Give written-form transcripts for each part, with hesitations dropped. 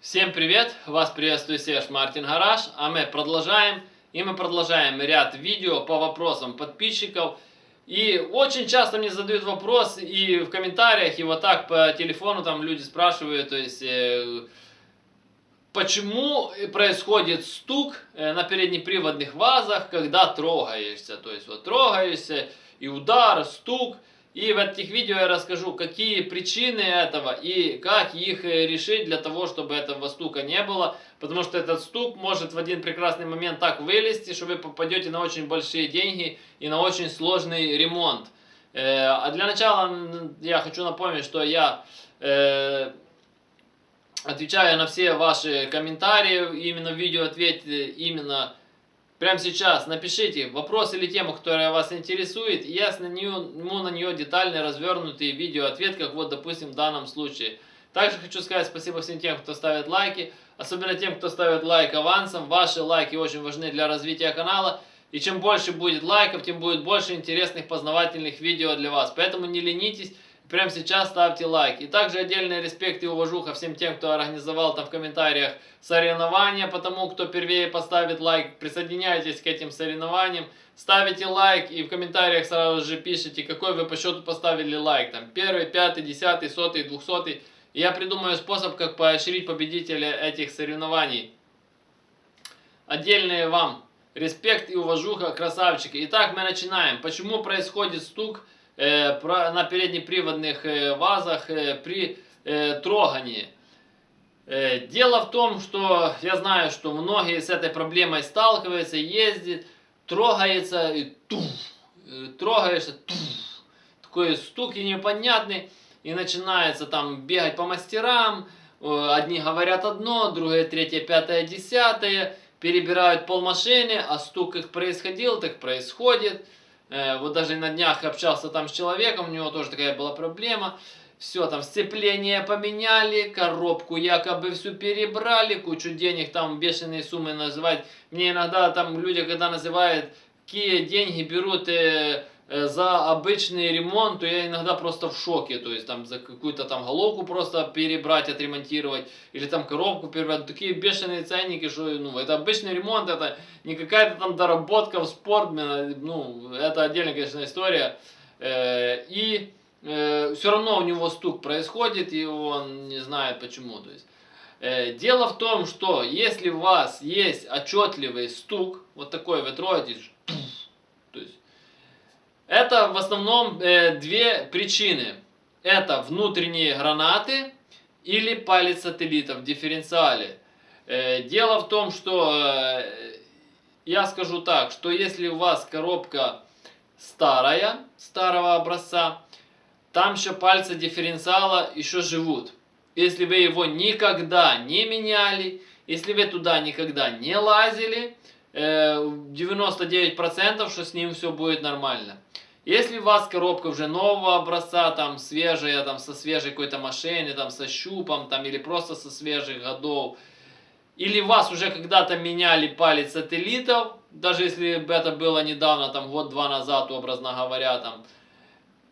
Всем привет! Вас приветствует Серж Мартин Гараж, а мы продолжаем. Мы продолжаем ряд видео по вопросам подписчиков. И очень часто мне задают вопрос и в комментариях, и вот так по телефону там люди спрашивают, то есть почему происходит стук на переднеприводных вазах, когда трогаешься. То есть вот трогаешься и удар, стук. И в этих видео я расскажу, какие причины этого и как их решить для того, чтобы этого стука не было. Потому что этот стук может в один прекрасный момент так вылезти, что вы попадете на очень большие деньги и на очень сложный ремонт. А для начала я хочу напомнить, что я отвечаю на все ваши комментарии, именно в видео ответьте именно прямо сейчас. Напишите вопрос или тему, которая вас интересует, и я сниму на нее детальный, развернутый видеоответ, как вот, допустим, в данном случае. Также хочу сказать спасибо всем тем, кто ставит лайки, особенно тем, кто ставит лайк авансом. Ваши лайки очень важны для развития канала, и чем больше будет лайков, тем будет больше интересных познавательных видео для вас. Поэтому не ленитесь. Прямо сейчас ставьте лайк. И также отдельный респект и уважуха всем тем, кто организовал там в комментариях соревнования, потому кто первее поставит лайк. Присоединяйтесь к этим соревнованиям, ставите лайк и в комментариях сразу же пишите, какой вы по счету поставили лайк. Там 1, 5, 10, 100, 200. И я придумаю способ, как поощрить победителя этих соревнований. Отдельный вам респект и уважуха, красавчики. Итак, мы начинаем. Почему происходит стук на переднеприводных вазах при трогании? Дело в том, что я знаю, что многие с этой проблемой сталкиваются, ездят, трогается и трогаешься, такой стук и непонятный, и начинается там бегать по мастерам, одни говорят одно, другие третье, пятое, десятое, перебирают полмашины, а стук как происходил, так происходит. Вот даже на днях общался там с человеком, у него тоже такая была проблема. Все, там сцепление поменяли, коробку якобы всю перебрали, кучу денег, там бешеные суммы называть. Мне иногда там люди, когда называют, какие деньги берут за обычный ремонт, то я иногда просто в шоке. То есть там за какую-то там головку просто перебрать, отремонтировать, или там коробку перебрать. Такие бешеные ценники, что ну, это обычный ремонт, это не какая-то там доработка в спорт, ну, это отдельная, конечно, история. Все равно у него стук происходит, и он не знает почему. То есть, дело в том, что если у вас есть отчетливый стук, вот такой вы трогаетесь, то есть, это в основном две причины. Это внутренние гранаты или палец сателлита в дифференциале. Дело в том, что я скажу так, что если у вас коробка старая, старого образца, там еще пальцы дифференциала еще живут. Если вы его никогда не меняли, если вы туда никогда не лазили, 99% что с ним все будет нормально. Если у вас коробка уже нового образца, там свежая, там со свежей какой-то машины, там со щупом, там или просто со свежих годов, или вас уже когда-то меняли палец сателлитов, даже если бы это было недавно, там год-два назад, образно говоря, там,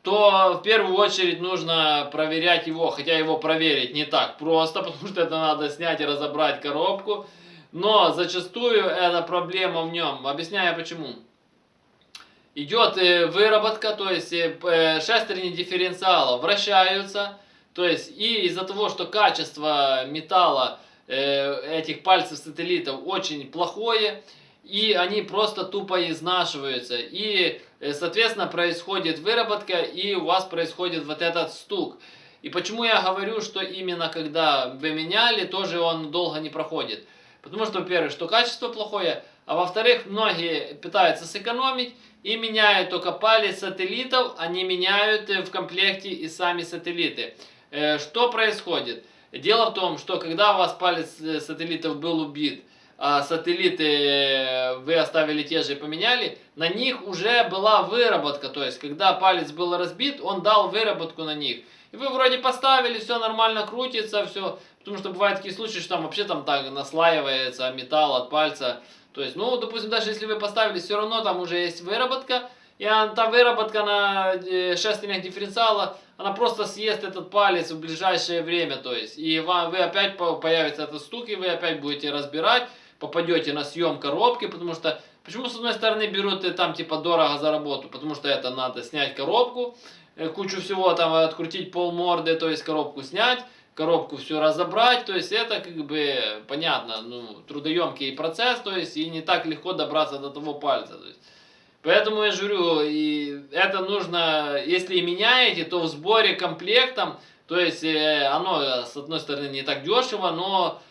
то в первую очередь нужно проверять его, хотя его проверить не так просто, потому что это надо снять и разобрать коробку, но зачастую это проблема в нем. Объясняю почему. Идет выработка, то есть шестерни дифференциала вращаются, то есть и из-за того, что качество металла этих пальцев сателлитов очень плохое, и они просто тупо изнашиваются, и соответственно происходит выработка, и у вас происходит вот этот стук. И почему я говорю, что именно когда вы меняли, тоже он долго не проходит. Потому что, во-первых, что качество плохое, а во-вторых, многие пытаются сэкономить и меняют только палец сателлитов, а не меняют в комплекте и сами сателлиты. Что происходит? Дело в том, что когда у вас палец сателлитов был убит, а сателлиты вы оставили те же и поменяли, на них уже была выработка. То есть, когда палец был разбит, он дал выработку на них. И вы вроде поставили, все нормально крутится, все. Потому что бывают такие случаи, что там вообще там так наслаивается металл от пальца. То есть, ну, допустим, даже если вы поставили, все равно там уже есть выработка. и та выработка на шестернях дифференциала, она просто съест этот палец в ближайшее время, то есть, и вы опять появится этот стук, и вы опять будете разбирать, попадете на съем коробки, потому что, почему с одной стороны берут и там типа дорого за работу, потому что это надо снять коробку, кучу всего там открутить полморды, то есть коробку снять, коробку все разобрать, то есть это как бы понятно, ну, трудоемкий процесс, то есть и не так легко добраться до того пальца, то есть. Поэтому я же говорю, и это нужно, если и меняете, то в сборе комплектом, то есть оно с одной стороны не так дешево, но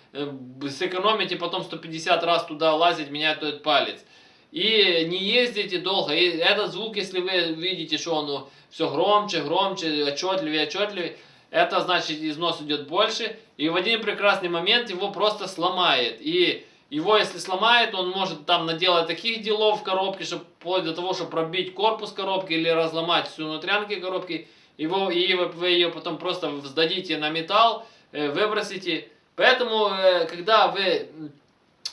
сэкономите потом 150 раз туда лазить, менять этот палец. И не ездите долго. И этот звук, если вы видите, что он все громче, громче, отчетливее, отчетливее, это значит износ идет больше. И в один прекрасный момент его просто сломает. И его, если сломает, он может там наделать таких делов в коробке, что вплоть до того, чтобы пробить корпус коробки или разломать всю внутрянки коробки. И вы ее потом просто сдадите на металл, выбросите. Поэтому, когда вы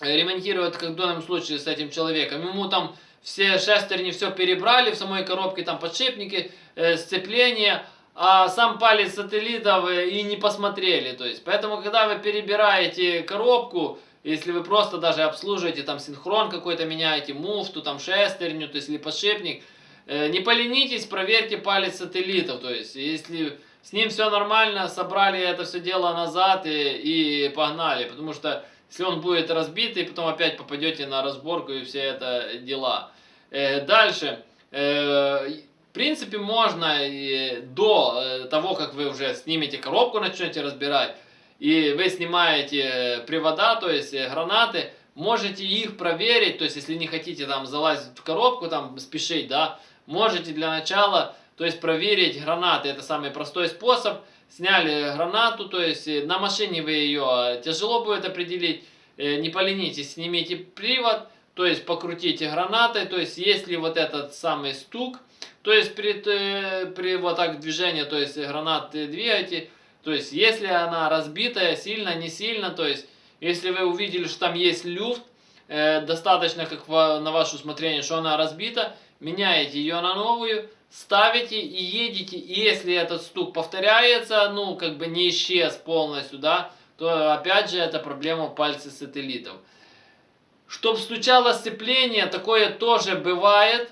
ремонтируете, как в данном случае с этим человеком, ему там все шестерни все перебрали, в самой коробке там подшипники, сцепления, а сам палец сателлитов и не посмотрели. То есть, поэтому, когда вы перебираете коробку, если вы просто даже обслуживаете, там синхрон какой-то меняете, муфту, там шестерню, то есть или подшипник, не поленитесь, проверьте палец сателлитов. То есть, если с ним все нормально, собрали это все дело назад и погнали. Потому что если он будет разбитый, потом опять попадете на разборку и все это дела. Дальше. В принципе, можно до того, как вы уже снимете коробку, начнете разбирать, и вы снимаете привода, то есть гранаты, можете их проверить, то есть если не хотите там залазить в коробку, там спешить, да, можете для начала, то есть проверить гранаты, это самый простой способ. Сняли гранату, то есть на машине вы ее тяжело будет определить, не поленитесь, снимите привод, то есть покрутите гранатой, то есть если вот этот самый стук, то есть при вот так движении, то есть гранаты двигаете, то есть если она разбитая, сильно, не сильно, то есть если вы увидели, что там есть люфт, достаточно как на ваше усмотрение, что она разбита, меняете ее на новую, ставите и едете, и если этот стук повторяется, ну, как бы не исчез полностью, да, то опять же это проблема пальца сателлитов. Чтоб стучало сцепление, такое тоже бывает.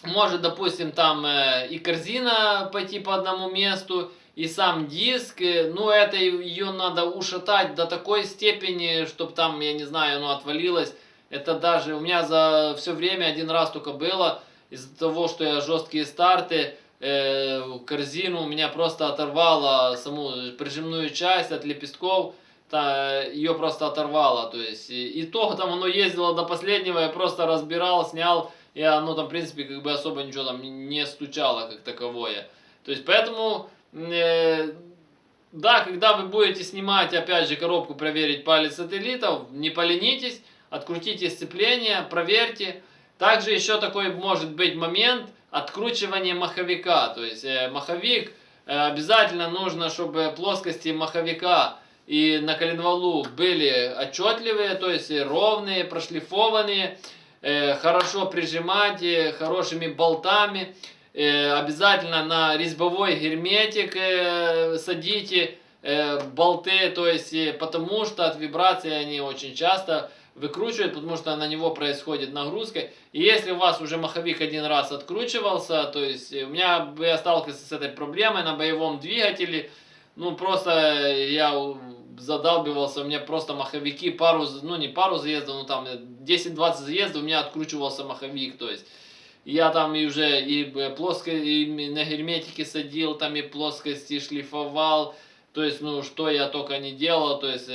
Может, допустим, там и корзина пойти по одному месту, и сам диск, ну, это ее надо ушатать до такой степени, чтобы там, я не знаю, оно отвалилось. Это даже у меня за все время один раз только было, из-за того, что я жесткие старты, корзину у меня просто оторвало саму прижимную часть от лепестков, ее просто оторвало, то есть, и то там оно ездило до последнего, я просто разбирал, снял, и оно там, в принципе, как бы особо ничего там не стучало как таковое. То есть, поэтому, да, когда вы будете снимать, опять же, коробку, проверить палец сателлитов, не поленитесь, открутите сцепление, проверьте. Также еще такой может быть момент откручивания маховика. То есть, маховик обязательно нужно, чтобы плоскости маховика и на коленвалу были отчетливые, то есть ровные, прошлифованные, хорошо прижимать хорошими болтами. Обязательно на резьбовой герметик садите болты, то есть потому что от вибрации они очень часто выкручивают, потому что на него происходит нагрузка. И если у вас уже маховик один раз откручивался, то есть у меня я сталкивался с этой проблемой на боевом двигателе, ну просто я задалбивался, у меня просто маховики пару, ну не пару заездов, ну там 10-20 заездов у меня откручивался маховик, то есть я там и уже и и на герметике садил, там и плоскости шлифовал, то есть ну что я только не делал, то есть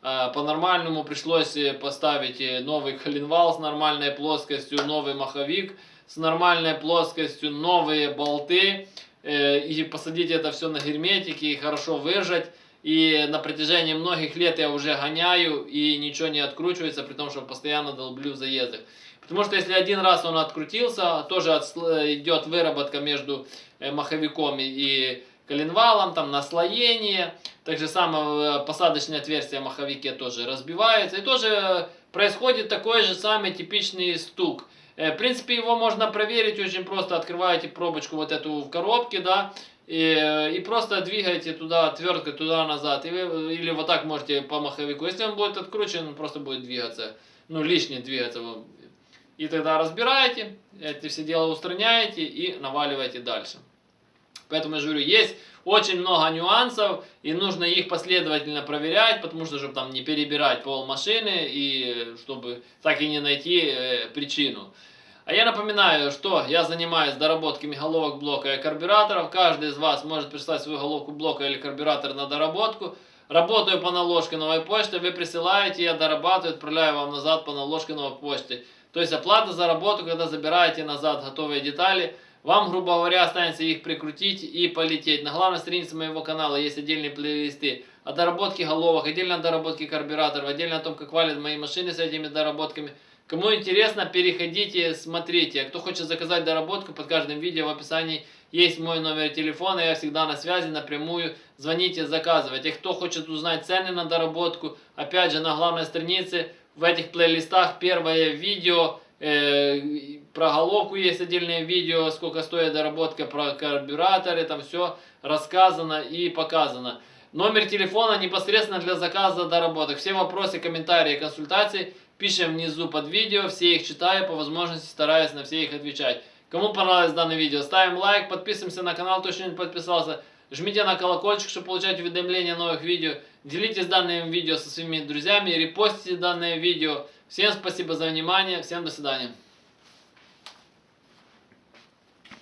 по-нормальному пришлось поставить новый коленвал с нормальной плоскостью, новый маховик с нормальной плоскостью, новые болты, и посадить это все на герметике и хорошо выжать. И на протяжении многих лет я уже гоняю, и ничего не откручивается, при том, что постоянно долблю в заездах. Потому что если один раз он открутился, тоже идет выработка между маховиком и коленвалом, там наслоение. Так же самое посадочное отверстие в маховике тоже разбивается. И тоже происходит такой же самый типичный стук. В принципе, его можно проверить очень просто. Открываете пробочку вот эту в коробке, да, и просто двигаете туда, отверткой туда-назад. Или вот так можете по маховику. Если он будет откручен, он просто будет двигаться. Ну, лишний двигаться. И тогда разбираете, эти все дела устраняете и наваливаете дальше. Поэтому я же говорю, есть очень много нюансов, и нужно их последовательно проверять, потому что, чтобы там не перебирать пол машины, и чтобы так и не найти причину. А я напоминаю, что я занимаюсь доработками головок блока и карбюраторов. Каждый из вас может прислать свою головку блока или карбюратор на доработку. Работаю по наложке новой почты, вы присылаете, я дорабатываю, отправляю вам назад по наложке новой почты. То есть оплата за работу, когда забираете назад готовые детали. Вам, грубо говоря, останется их прикрутить и полететь. На главной странице моего канала есть отдельные плейлисты о доработке головок, отдельно о доработке карбюраторов, отдельно о том, как валят мои машины с этими доработками. Кому интересно, переходите, смотрите. А кто хочет заказать доработку, под каждым видео в описании есть мой номер телефона. Я всегда на связи, напрямую. Звоните, заказывайте. Кто хочет узнать цены на доработку, опять же, на главной странице в этих плейлистах первое видео. Про головку есть отдельное видео, сколько стоит доработка, про карбюраторы, там все рассказано и показано. Номер телефона непосредственно для заказа доработок. Все вопросы, комментарии, консультации пишем внизу под видео, все их читаю, по возможности стараюсь на все их отвечать. Кому понравилось данное видео, ставим лайк, подписываемся на канал, кто еще не подписался. Жмите на колокольчик, чтобы получать уведомления о новых видео. Делитесь данным видео со своими друзьями, репостите данное видео. Всем спасибо за внимание, всем до свидания.